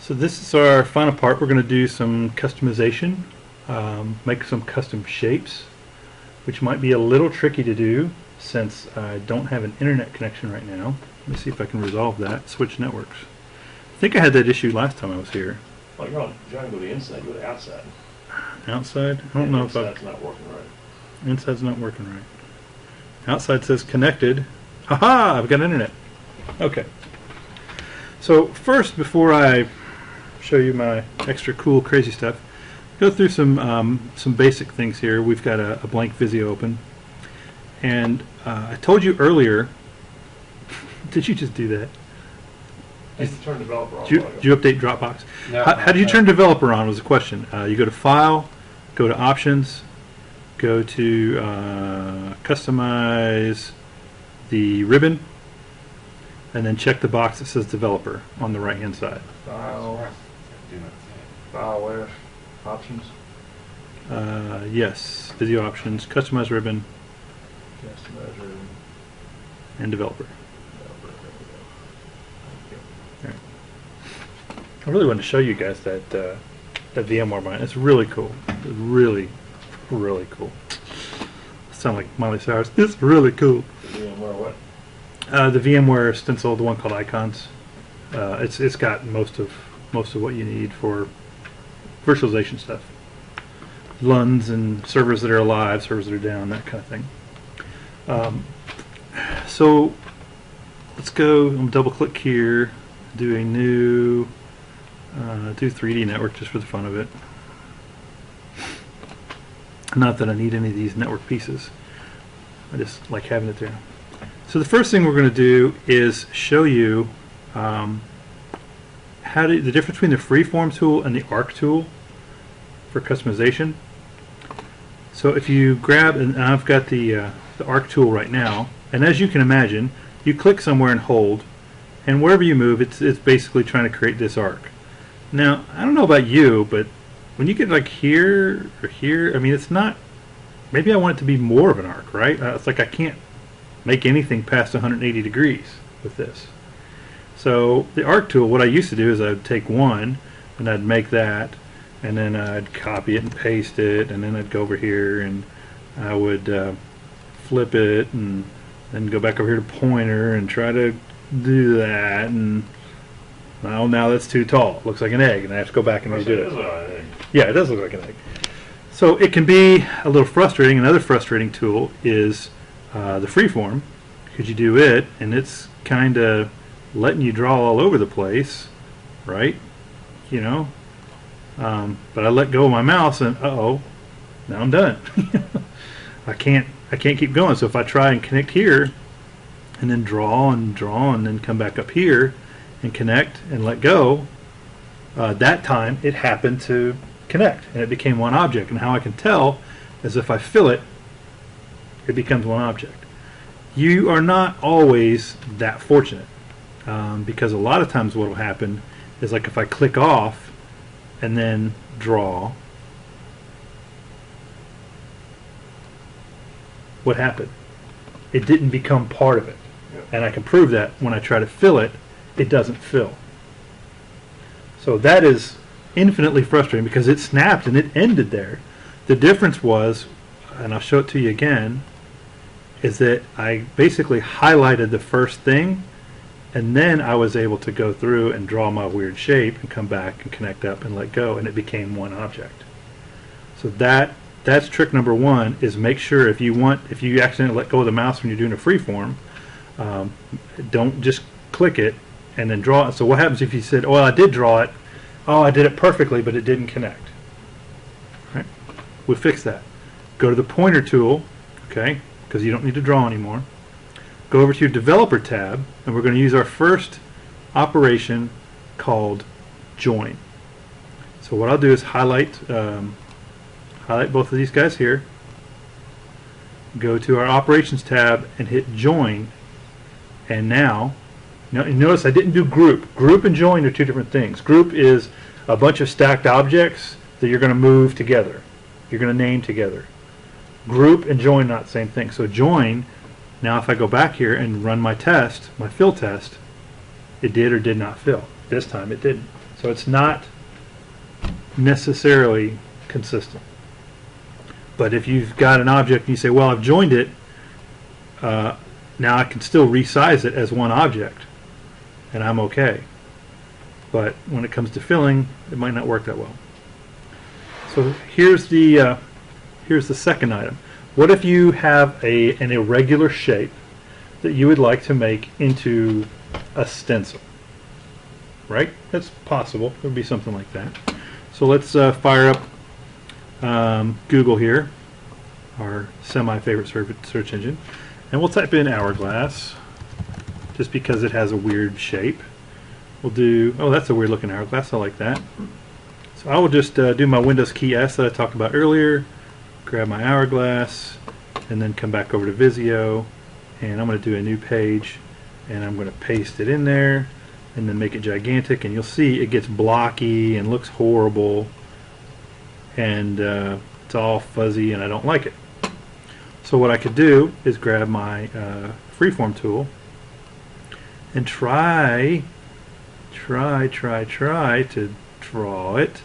So this is our final part. We're going to do some customization, make some custom shapes, which might be a little tricky to do since I don't have an internet connection right now. Let me see if I can resolve that. Switch networks. I think I had that issue last time I was here. Well, you're trying to go to the inside, go to outside. Outside? I don't know if Inside's not working right. Inside's not working right. Outside says connected. Haha! I've got internet. Okay. So first, before I show you my extra cool, crazy stuff, go through some basic things here. We've got a blank Visio open, and I told you earlier. Did you just do that? Did you turn developer on? Did you update Dropbox? No, how did you turn developer on was the question. You go to File, go to Options, go to Customize the ribbon, and then check the box that says Developer on the right hand side. File where? Options? Yes, Visio Options, Customize ribbon, Customize ribbon. and Developer. I really want to show you guys that that VMware mine. It's really cool. It's really, really cool. I sound like Miley Cyrus. It's really cool. The VMware what? The VMware Stencil, the one called Icons. It's got most of what you need for virtualization stuff. LUNs and servers that are alive, servers that are down, that kind of thing. So let's go. I'm double click here. Do a new. Do 3D network just for the fun of it. Not that I need any of these network pieces. I just like having it there. So the first thing we're going to do is show you the difference between the freeform tool and the arc tool for customization. So if you grab, and I've got the arc tool right now, and as you can imagine, you click somewhere and hold, and wherever you move, it's basically trying to create this arc. Now, I don't know about you, but when you get like here or here, I mean, it's not, maybe I want it to be more of an arc, right? It's like I can't make anything past 180 degrees with this. So the arc tool, what I used to do is I'd take one and I'd make that, and then I'd copy it and paste it, and then I'd go over here and I would flip it and then go back over here to pointer and try to do that, and well, now that's too tall. It looks like an egg, and I have to go back and redo it. Yeah, it does look like an egg. So it can be a little frustrating. Another frustrating tool is the freeform, because you do it, and it's kind of letting you draw all over the place, right? You know. But I let go of my mouse, and now I'm done. I can't keep going. So if I try and connect here, and then draw and then come back up here and connect and let go, that time it happened to connect and it became one object. And how I can tell is if I fill it, it becomes one object. You are not always that fortunate, because a lot of times what will happen is, like, if I click off and then draw, what happened? It didn't become part of it. And I can prove that when I try to fill it, it doesn't fill. So that is infinitely frustrating because it snapped and it ended there. The difference was, and I'll show it to you again, is that I basically highlighted the first thing, and then I was able to go through and draw my weird shape and come back and connect up and let go, and it became one object. So that's trick number one, is make sure if you accidentally let go of the mouse when you're doing a freeform, don't just click it and then draw it. So what happens if you said, oh, well, I did draw it, oh, I did it perfectly, but it didn't connect? Right? We'll fix that. Go to the pointer tool, okay, because you don't need to draw anymore. Go over to your developer tab, and we're going to use our first operation called join. So what I'll do is highlight both of these guys here, go to our operations tab and hit join, and now notice I didn't do group. Group and join are two different things. Group is a bunch of stacked objects that you're going to move together, you're going to name together. Group and join, not the same thing. So join, now if I go back here and run my test, my fill test, it did or did not fill. This time it didn't. So it's not necessarily consistent. But if you've got an object and you say, well, I've joined it, now I can still resize it as one object, and I'm okay. But when it comes to filling, it might not work that well. So here's the second item. What if you have an irregular shape that you would like to make into a stencil? Right? That's possible. There would be something like that. So let's fire up Google here, our semi-favorite search engine, and we'll type in hourglass, just because it has a weird shape. We'll do, oh, that's a weird looking hourglass, I like that. So I will just do my Windows key S that I talked about earlier, grab my hourglass, and then come back over to Visio, and I'm going to do a new page, and I'm going to paste it in there, and then make it gigantic, and you'll see it gets blocky and looks horrible, and it's all fuzzy, and I don't like it. So what I could do is grab my freeform tool and try to draw it,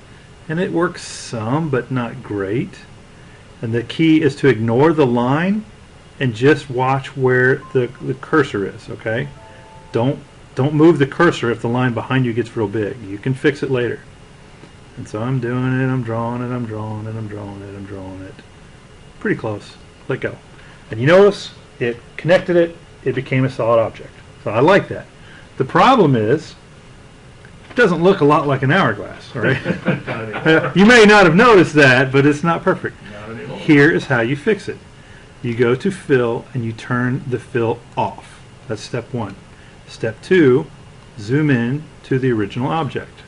and it works some, but not great. And the key is to ignore the line and just watch where the cursor is. Okay, don't move the cursor if the line behind you gets real big. You can fix it later. And so I'm doing it, I'm drawing it, I'm drawing it, I'm drawing it, I'm drawing it. Pretty close. Let go. And you notice it connected it, it became a solid object. So I like that. The problem is, it doesn't look a lot like an hourglass, all right? You may not have noticed that, but it's not perfect. Here is how you fix it. You go to fill and you turn the fill off. That's step one. Step two, zoom in to the original object.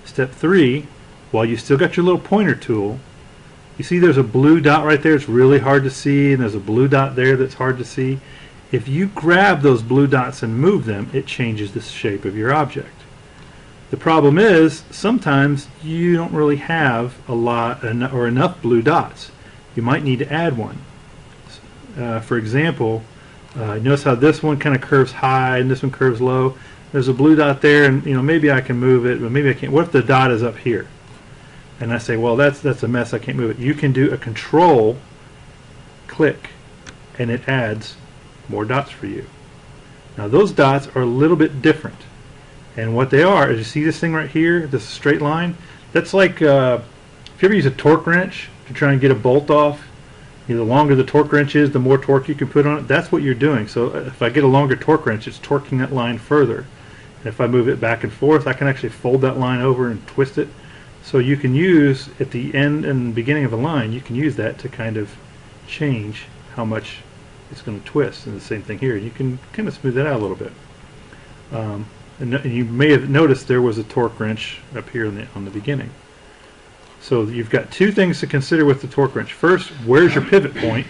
Step three, while you still got your little pointer tool, you see there's a blue dot right there. It's really hard to see, and there's a blue dot there that's hard to see. If you grab those blue dots and move them, it changes the shape of your object. The problem is, sometimes you don't really have a lot or enough blue dots. You might need to add one. For example, notice how this one kind of curves high and this one curves low. There's a blue dot there, and maybe I can move it, but maybe I can't. What if the dot is up here? And I say, well, that's a mess, I can't move it. You can do a control click, and it adds more dots for you. Now those dots are a little bit different, and what they are is, you see this thing right here, this straight line? That's like if you ever use a torque wrench to try and get a bolt off, the longer the torque wrench is, the more torque you can put on it. That's what you're doing. So if I get a longer torque wrench, it's torquing that line further. And if I move it back and forth, I can actually fold that line over and twist it. So you can use, at the end and beginning of a line, you can use that to kind of change how much it's going to twist. And the same thing here. You can kind of smooth that out a little bit. And you may have noticed there was a torque wrench up here on the beginning. So you've got two things to consider with the torque wrench. First, where's your pivot point?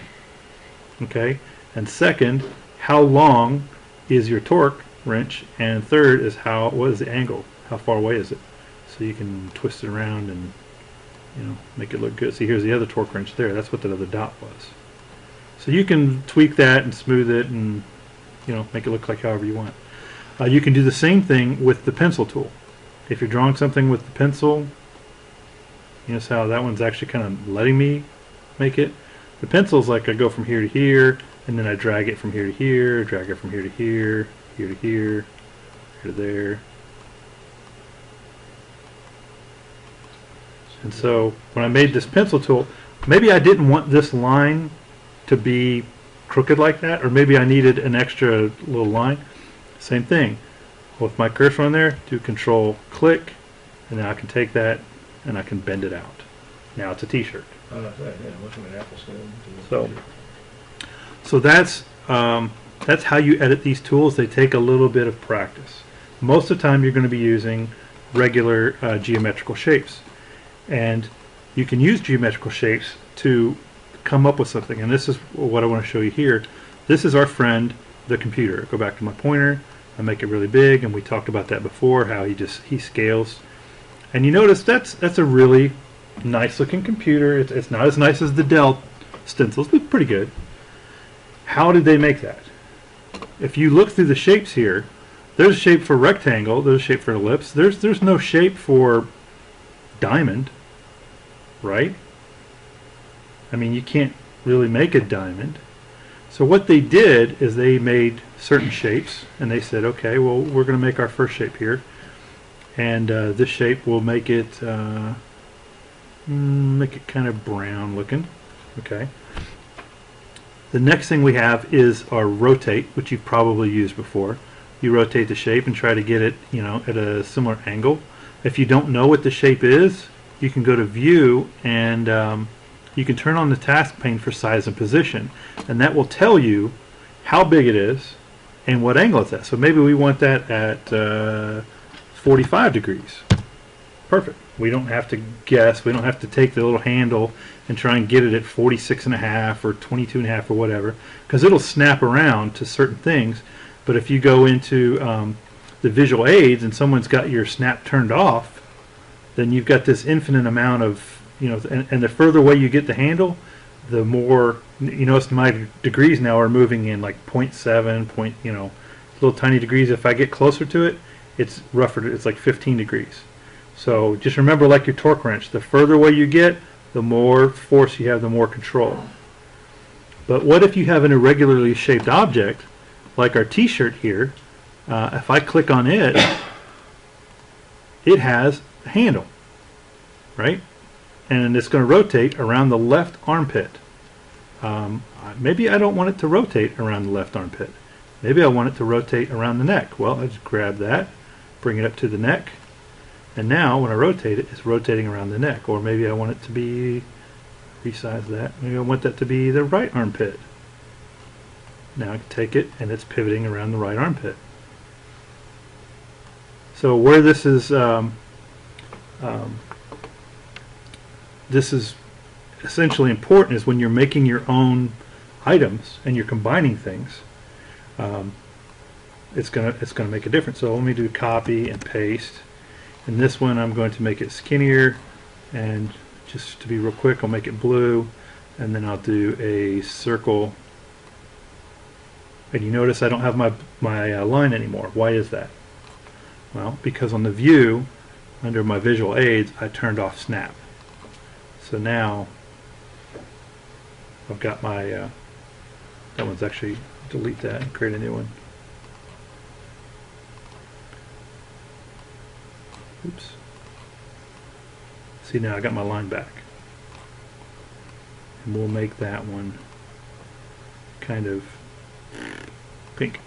Okay. And second, how long is your torque wrench? And third is what is the angle? How far away is it? So you can twist it around and make it look good. See, here's the other torque wrench there. That's what that other dot was. So you can tweak that and smooth it and make it look like however you want. You can do the same thing with the pencil tool. If you're drawing something with the pencil, you notice how that one's actually kind of letting me make it. The pencil's like I go from here to here, and then I drag it from here to here, drag it from here to here, here to here, here to there. And so when I made this pencil tool, maybe I didn't want this line to be crooked like that, or maybe I needed an extra little line. Same thing. With my cursor on there, do control click, and then I can take that and I can bend it out. Now it's a t-shirt. So that's how you edit these tools. They take a little bit of practice. Most of the time you're going to be using regular geometrical shapes. And you can use geometrical shapes to come up with something. And this is what I want to show you here. This is our friend, the computer. Go back to my pointer. I make it really big, and we talked about that before, how he scales. And you notice that's a really nice looking computer. It's not as nice as the Dell Stencils, but pretty good. How did they make that? If you look through the shapes here, There's a shape for rectangle. There's a shape for ellipse. There's no shape for diamond, right? I mean, you can't really make a diamond. So what they did is they made certain shapes, and they said, okay, well, we're going to make our first shape here, and this shape will make it kind of brown looking. Okay. The next thing we have is our rotate, which you've probably used before. You rotate the shape and try to get it, you know, at a similar angle. If you don't know what the shape is, you can go to View and you can turn on the task pane for size and position, and that will tell you how big it is and what angle it's at. So maybe we want that at 45 degrees. Perfect. We don't have to guess. We don't have to take the little handle and try and get it at 46.5 or 22.5 or whatever, because it'll snap around to certain things. But if you go into the visual aids and someone's got your snap turned off, then you've got this infinite amount of, you know, and the further away you get the handle, the more, you notice my degrees now are moving in like 0.7 point, you know, little tiny degrees. If I get closer to it, it's rougher. It's like 15 degrees. So just remember, like your torque wrench, the further away you get, the more force you have, the more control. But what if you have an irregularly shaped object, like our t-shirt here? If I click on it, it has a handle, right? And it's going to rotate around the left armpit. Maybe I don't want it to rotate around the left armpit. Maybe I want it to rotate around the neck. Well, I just grab that, bring it up to the neck, and now when I rotate it, it's rotating around the neck. Or maybe I want it to be, resize that, maybe I want that to be the right armpit. Now I can take it and it's pivoting around the right armpit. So where this is essentially important is when you're making your own items and you're combining things. It's gonna make a difference. So let me do copy and paste. And this one I'm going to make it skinnier, and just to be real quick, I'll make it blue, and then I'll do a circle. And you notice I don't have my line anymore. Why is that? Well, because on the view, under my visual aids, I turned off snap. So now I've got my, that one's actually, delete that and create a new one. Oops. See, now I got my line back. And we'll make that one kind of pink.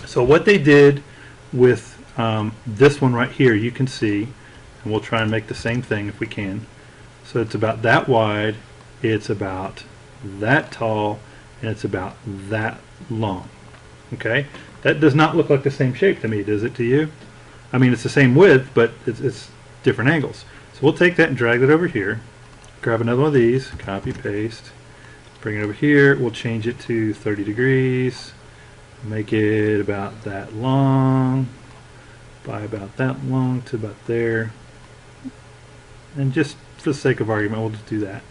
So what they did with this one right here, you can see, and we'll try and make the same thing if we can. So it's about that wide, it's about that tall, and it's about that long. Okay? That does not look like the same shape to me, does it to you? I mean, it's the same width, but it's different angles. So we'll take that and drag it over here. Grab another one of these, copy, paste, bring it over here. We'll change it to 30 degrees. Make it about that long, by about that long to about there. And just for the sake of argument, we'll just do that.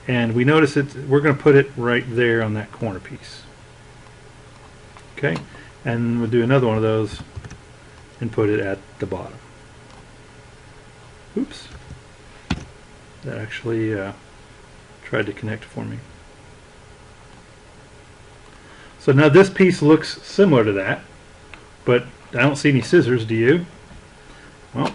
And we notice we're going to put it right there on that corner piece. Okay? And we'll do another one of those and put it at the bottom. Oops. That actually tried to connect for me. So now this piece looks similar to that, but I don't see any scissors, do you? Well,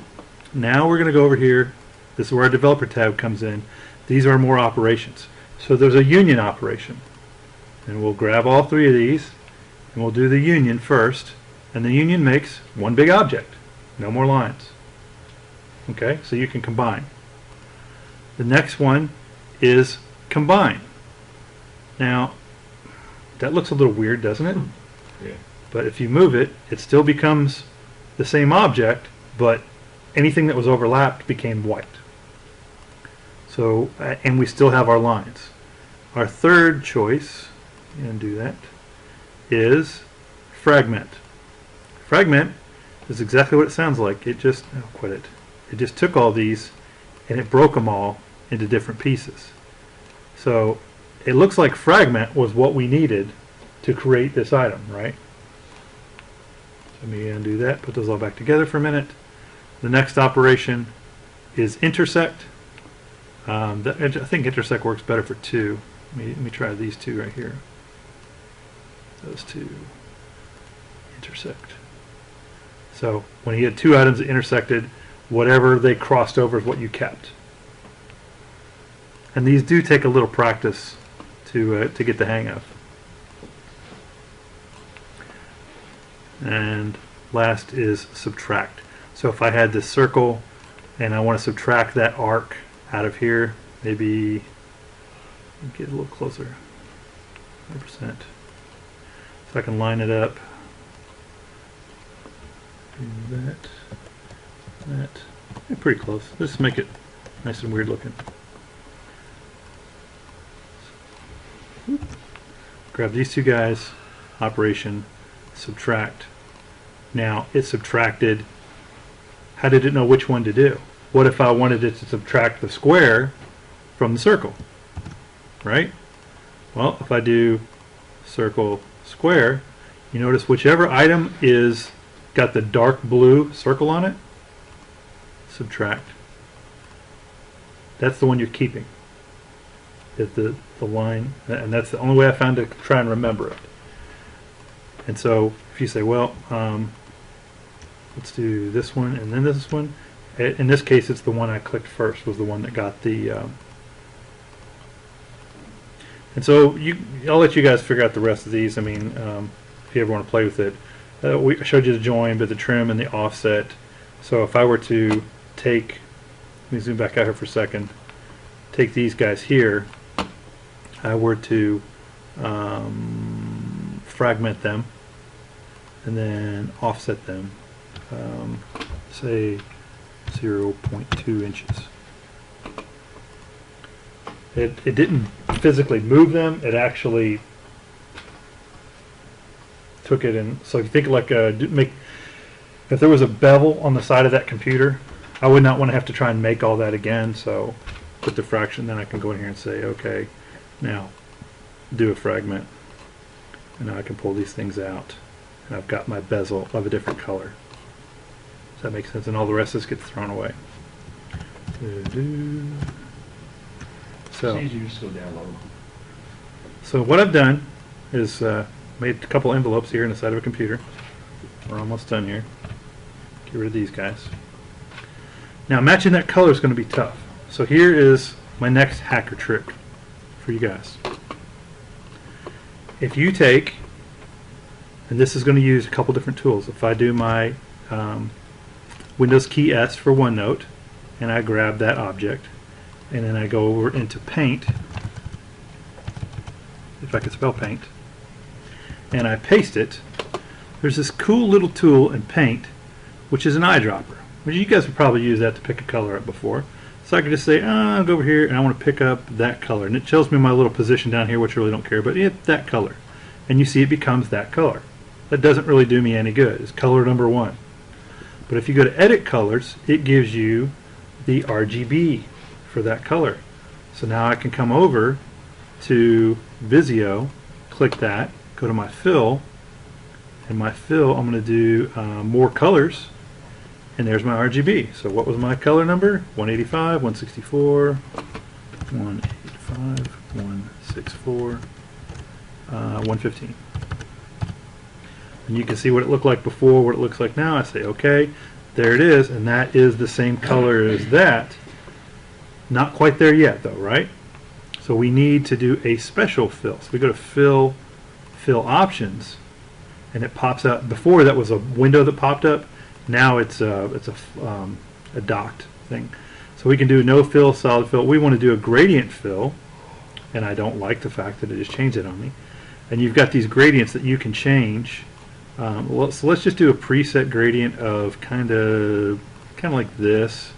now we're going to go over here. This is where our developer tab comes in. These are more operations. So there's a union operation. And we'll grab all three of these, and we'll do the union first. And the union makes one big object. No more lines. Okay, so you can combine. The next one is combine. Now, that looks a little weird, doesn't it? Yeah. But if you move it, it still becomes the same object, but anything that was overlapped became white. So, and we still have our lines. Our third choice, and do that, is fragment. Fragment is exactly what it sounds like. It just, oh, quit it. It just took all these and it broke them all into different pieces. So it looks like fragment was what we needed to create this item, right? Let me undo that, put those all back together for a minute. The next operation is intersect. I think intersect works better for two. Let me try these two right here. Those two. Intersect. So when you had two items that intersected, whatever they crossed over is what you kept. And these do take a little practice to get the hang of. And last is subtract. So if I had this circle and I want to subtract that arc out of here, maybe get a little closer, 100%. So I can line it up. Do that. Yeah, pretty close. Just make it nice and weird looking. Grab these two guys, operation, subtract. Now it subtracted. How did it know which one to do? What if I wanted it to subtract the square from the circle? Right? Well, if I do circle square, you notice whichever item is got the dark blue circle on it, subtract. That's the one you're keeping. The line, and that's the only way I found to try and remember it. And so if you say, well, let's do this one and then this one. In this case, it's the one I clicked first was the one that got the. And so I'll let you guys figure out the rest of these. I mean, if you ever want to play with it, we showed you the join, but the trim and the offset. So if I were to take, let me zoom back out here for a second. Take these guys here. I were to fragment them and then offset them, say 0.2 inches. It didn't physically move them, it actually took it in. So if you think like if there was a bevel on the side of that computer, I would not want to have to try and make all that again. So put the fraction, then I can go in here and say, okay, now do a fragment, and now I can pull these things out, and I've got my bezel of a different color. Does that make sense? And all the rest of this gets thrown away. So easier just go down low. So what I've done is made a couple envelopes here on the side of a computer. We're almost done here. Get rid of these guys. Now matching that color is going to be tough. So here is my next hacker trick for you guys. If you take, and this is going to use a couple different tools. If I do my Windows key S for OneNote, and I grab that object, and then I go over into Paint, if I can spell paint, and I paste it, there's this cool little tool in Paint, which is an eyedropper. You guys have probably used that to pick a color up before. So I can just say, I'll go over here and I want to pick up that color. And it tells me my little position down here, which I really don't care, but that color. And you see it becomes that color. That doesn't really do me any good. It's color number 1. But if you go to Edit Colors, it gives you the RGB for that color. So now I can come over to Visio, click that, go to my fill, and my fill I'm going to do more colors, and there's my RGB. So what was my color number? 185, 164, 185, 164, 115. And you can see what it looked like before, what it looks like now. I say okay, there it is, and that is the same color as that. Not quite there yet though, right? So we need to do a special fill. So we go to fill options, and it pops up. Before that was a window that popped up. Now it's a docked thing. So we can do no fill, solid fill. We want to do a gradient fill, and I don't like the fact that it just changed it on me. And you've got these gradients that you can change. So let's just do a preset gradient of kind of like this.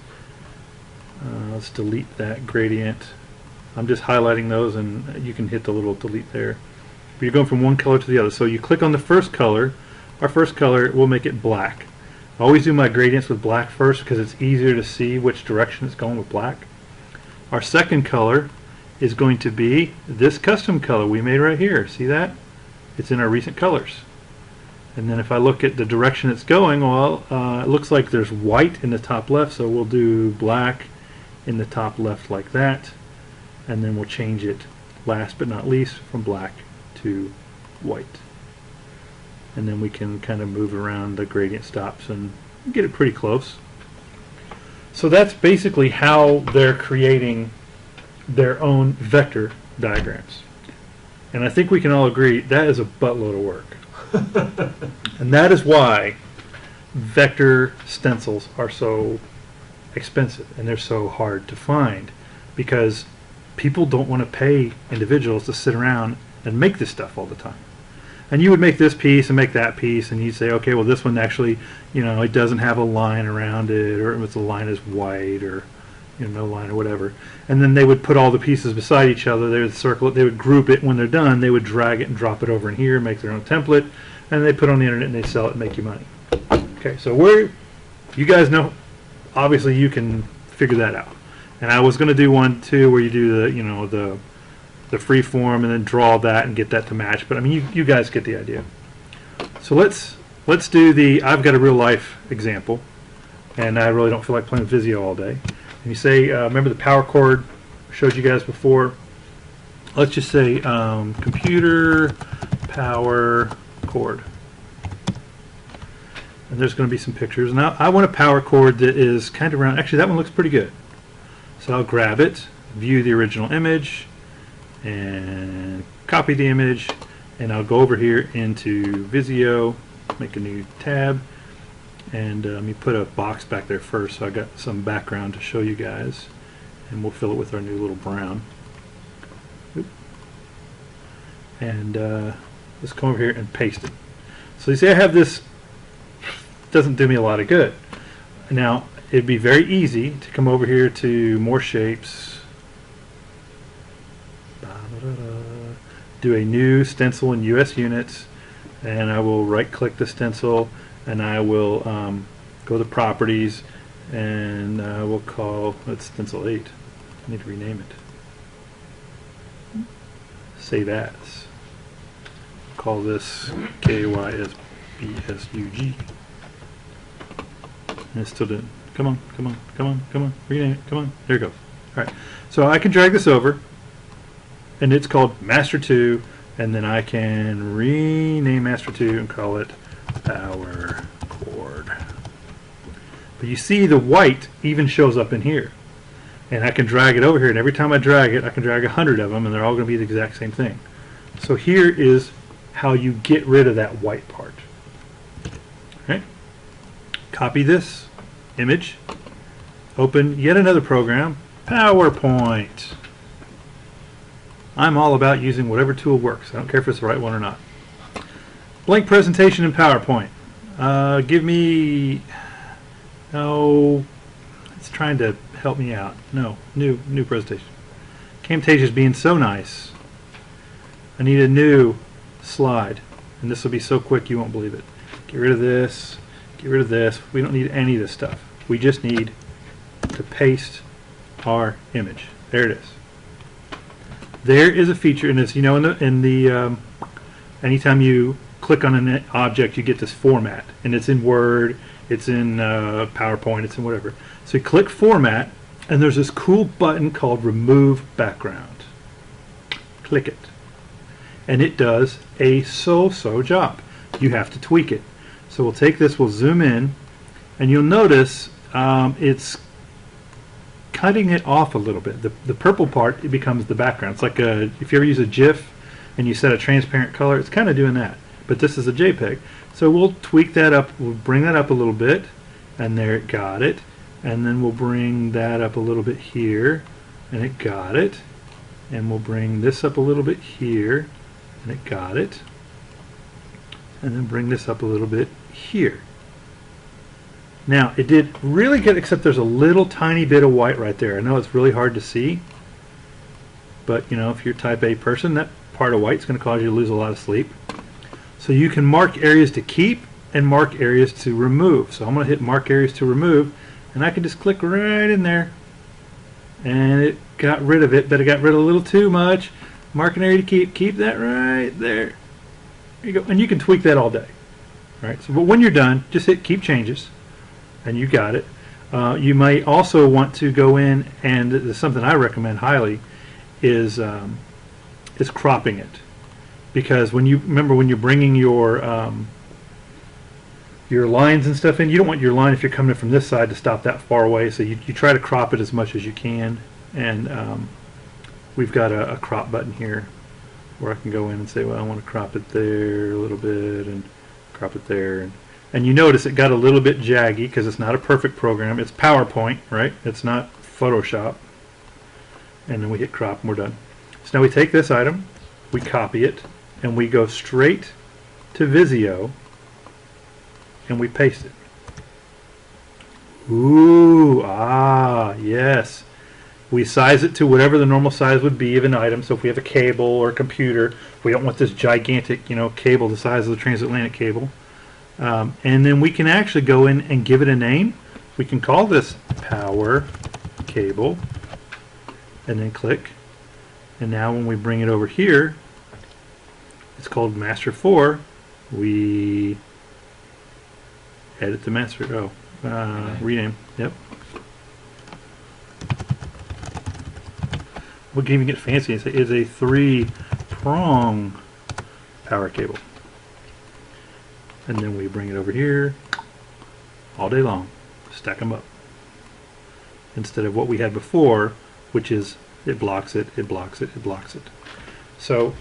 Let's delete that gradient. I'm just highlighting those, and you can hit the little delete there. But you're going from one color to the other. So you click on the first color. Our first color, we'll make it black. I always do my gradients with black first because it's easier to see which direction it's going with black. Our second color is going to be this custom color we made right here. See that? it's in our recent colors. And then if I look at the direction it's going, well, it looks like there's white in the top left, so we'll do black in the top left like that, and then we'll change it last but not least from black to white. And then we can kind of move around the gradient stops and get it pretty close. So that's basically how they're creating their own vector diagrams. And I think we can all agree that is a buttload of work. And that is why vector stencils are so expensive and they're so hard to find, because people don't want to pay individuals to sit around and make this stuff all the time. And you would make this piece and make that piece, and you'd say, okay, well, this one actually, you know, it doesn't have a line around it, or if the line is white, or, you know, no line or whatever. And then they would put all the pieces beside each other. They would circle it. They would group it. When they're done, they would drag it and drop it over in here, make their own template, and they put it on the internet and they sell it and make you money. Okay, so you guys know, obviously you can figure that out. And I was going to do one too, where you do the, you know, the free form and then draw that and get that to match. But I mean, you guys get the idea. So let's do the I've got a real life example, and I really don't feel like playing Visio all day. And you say, remember the power cord I showed you guys before? Let's just say computer power cord. And there's going to be some pictures. Now I want a power cord that is kind of round. Actually, that one looks pretty good. So I'll grab it, view the original image, and copy the image, and I'll go over here into Visio, make a new tab, and let me put a box back there first so I got some background to show you guys, and we'll fill it with our new little brown. Oop. And let's come over here and paste it. So you see I have this, doesn't do me a lot of good. Now it'd be very easy to come over here to more shapes, do a new stencil in US units, and I will right click the stencil, and I will go to properties, and we'll call it stencil 8. I need to rename it. Save as. Call this KYSBSUG. And it's still doing. Come on, come on, come on, come on. Rename it. Come on. There it goes. All right. So I can drag this over, and it's called Master 2, and then I can rename Master 2 and call it Power Cord. But you see the white even shows up in here, and I can drag it over here, and every time I drag it, I can drag 100 of them, and they're all going to be the exact same thing. So here is how you get rid of that white part. Okay. Copy this image, open yet another program, PowerPoint. I'm all about using whatever tool works. I don't care if it's the right one or not. Blank presentation in PowerPoint. Give me, no, it's trying to help me out. No, new presentation. Camtasia's being so nice. I need a new slide, and this will be so quick you won't believe it. Get rid of this, get rid of this. We don't need any of this stuff. We just need to paste our image. There it is. There is a feature, and as you know, in the anytime you click on an object, you get this format, and it's in Word, it's in PowerPoint, it's in whatever. So you click Format, and there's this cool button called Remove Background. Click it, and it does a so-so job. You have to tweak it. So we'll take this, we'll zoom in, and you'll notice it's cutting it off a little bit. The purple part, it becomes the background. It's like if you ever use a GIF and you set a transparent color, it's kind of doing that. But this is a JPEG. So we'll tweak that up. We'll bring that up a little bit, and there it got it. And then we'll bring that up a little bit here, and it got it. And we'll bring this up a little bit here, and it got it. And then bring this up a little bit here. Now, it did really good, except there's a little tiny bit of white right there. I know it's really hard to see, but you know, if you're type A person, that part of white is going to cause you to lose a lot of sleep. So you can mark areas to keep and mark areas to remove. So I'm going to hit mark areas to remove, and I can just click right in there, and it got rid of it, but it got rid of a little too much. Mark an area to keep that right there. There you go. And you can tweak that all day. Right? So, but when you're done, just hit Keep Changes, and you got it. You may also want to go in, and this is something I recommend highly, is cropping it. Because when you're bringing your lines and stuff in, you don't want your line, if you're coming in from this side, to stop that far away. So you try to crop it as much as you can. And we've got a crop button here where I can go in and say, well, I want to crop it there a little bit and crop it there. And you notice it got a little bit jaggy because it's not a perfect program. It's PowerPoint, right? It's not Photoshop. And then we hit crop and we're done. So now we take this item, we copy it, and we go straight to Visio and we paste it. Ooh, yes. We size it to whatever the normal size would be of an item. So if we have a cable or a computer, we don't want this gigantic, cable the size of the transatlantic cable. And then we can actually go in and give it a name. We can call this power cable, and then click. And now when we bring it over here, it's called Master 4. We edit the master. Rename. Yep. We can even get fancy and say it's a 3-prong power cable. And then we bring it over here all day long. Stack them up. Instead of what we had before, which is it blocks it, it blocks it, it blocks it. So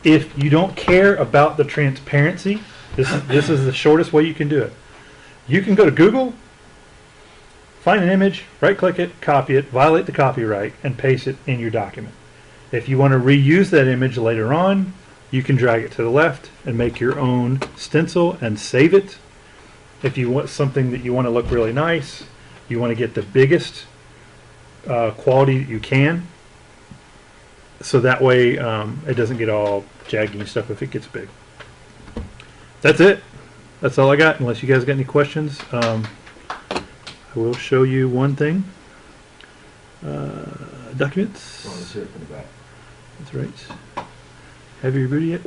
if you don't care about the transparency, this is the shortest way you can do it. You can go to Google, find an image, right-click it, copy it, violate the copyright, and paste it in your document. If you want to reuse that image later on, you can drag it to the left and make your own stencil and save it. If you want something that you want to look really nice, you want to get the biggest quality that you can, so that way it doesn't get all jaggy and stuff if it gets big. That's it. That's all I got, unless you guys got any questions. I will show you one thing. Documents. That's right. Have you rebooted yet?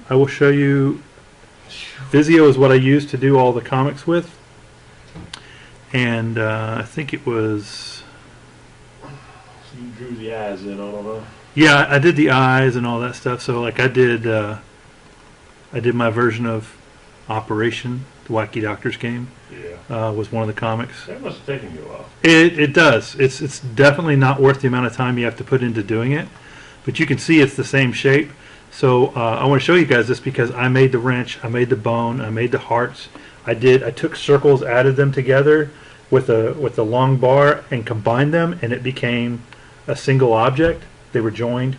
I will show you. Visio is what I use to do all the comics with. And I think it was... You drew the eyes in on them, huh? Yeah, I did the eyes and all that stuff. So like I did my version of Operation, the Wacky Doctors game. Yeah. Was one of the comics. That must have taken you a while. It does. It's definitely not worth the amount of time you have to put into doing it. But you can see it's the same shape. So I want to show you guys this because I made the wrench, I made the bone, I made the hearts. I took circles, added them together with a long bar and combined them, and it became a single object. They were joined,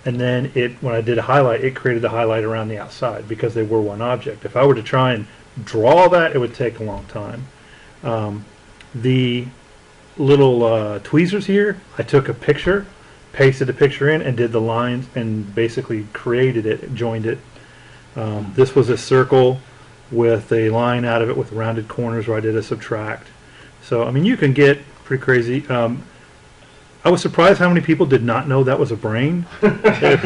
and then when I did a highlight, it created the highlight around the outside because they were one object. If I were to try and draw that, it would take a long time. The little tweezers here, I took a picture, pasted the picture in, and did the lines and basically created it, joined it. This was a circle with a line out of it with rounded corners where I did a subtract. So I mean, you can get pretty crazy. I was surprised how many people did not know that was a brain. It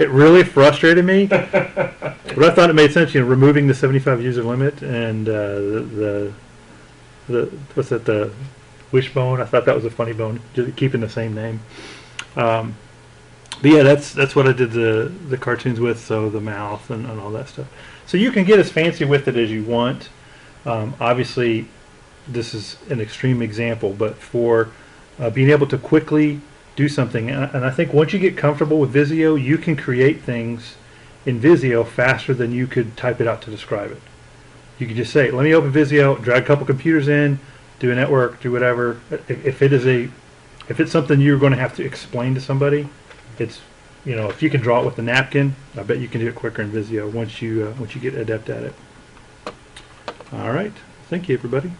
really frustrated me. But I thought it made sense, removing the 75 user limit and the wishbone. I thought that was a funny bone, just keeping the same name. But yeah, that's what I did the cartoons with, so the mouth and all that stuff. So you can get as fancy with it as you want. Obviously, this is an extreme example, but for being able to quickly do something, and I think once you get comfortable with Visio, you can create things in Visio faster than you could type it out to describe it. You can just say, let me open Visio, drag a couple computers in, do a network, do whatever. If it's something you're going to have to explain to somebody, it's, if you can draw it with a napkin, I bet you can do it quicker in Visio once you get adept at it. All right, thank you, everybody.